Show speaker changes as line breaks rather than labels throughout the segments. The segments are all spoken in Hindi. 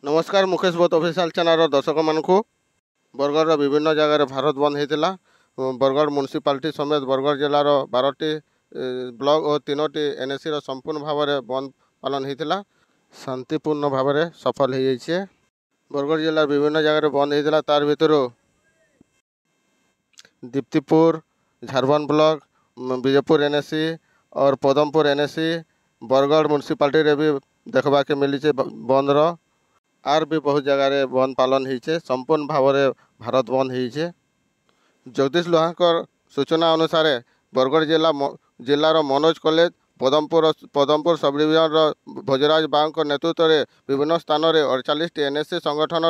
नमस्कार मुकेश बोत ऑफिशियल चैनल दर्शक मानक बरगढ़ विभिन्न जगह भारत बंद होता। बरगढ़ म्युनिसिपालिटी समेत बरगढ़ जिलार 12टी ब्लॉक और 3टी एनएसी संपूर्ण भाव में बंद पालन होता। शांतिपूर्ण भाव में सफल हो बरगढ़ जिलार विभिन्न जगह बंद होता। तार भितर दीप्तिपुर झारबन ब्लॉक विजयपुर एनएसी और पदमपुर एनएसी बरगढ़ म्युनिसिपालिटी भी देखा के मिली बंदर आर भी बहुत जगह बंद पालन होइछे। संपूर्ण भाव में भारत बंद होइछे। जगदीश लोहांकर सूचना अनुसार बरगढ़ जिलार Manoj college Padampur sub division Bhojraj बांक नेतृत्व में विभिन्न स्थान में 48 एनएससी संगठन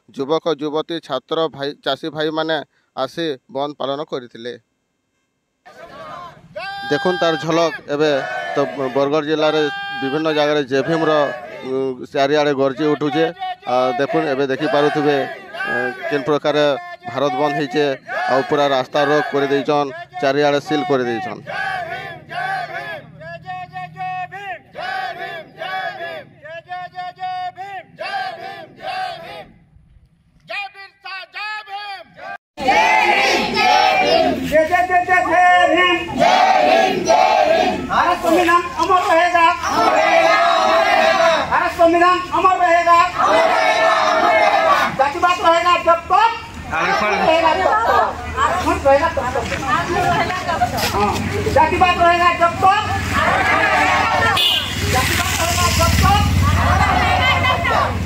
युवक युवती छात्र भाई चाषी भाई माने आसी बंद पालन करथिले। देखुन तार झलक एवं तो बरगढ़ जिले विभिन्न जगह जेभीम चारिआडे गर्जी उठुचे। देखुन एवं देखिपे किन प्रकार भारत बंद होइछे और पूरा रास्ता रोक कर देइछन, चारिआडे सील कर देइछन।
भारत संविधान अमर रहेगा, भारत संविधान अमर रहेगा, जातिवाद रहेगा जब तक, जातिवाद रहेगा जब तक,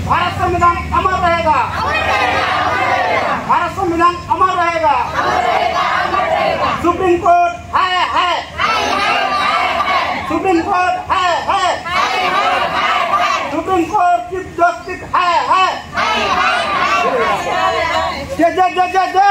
भारत संविधान अमर रहेगा, भारत संविधान अमर रहेगा। सुप्रीम कोर्ट है, सुप्रीम कोर्ट है, सुप्रीम कोर्ट चीफ जस्टिस है। जय जय जय जय जय।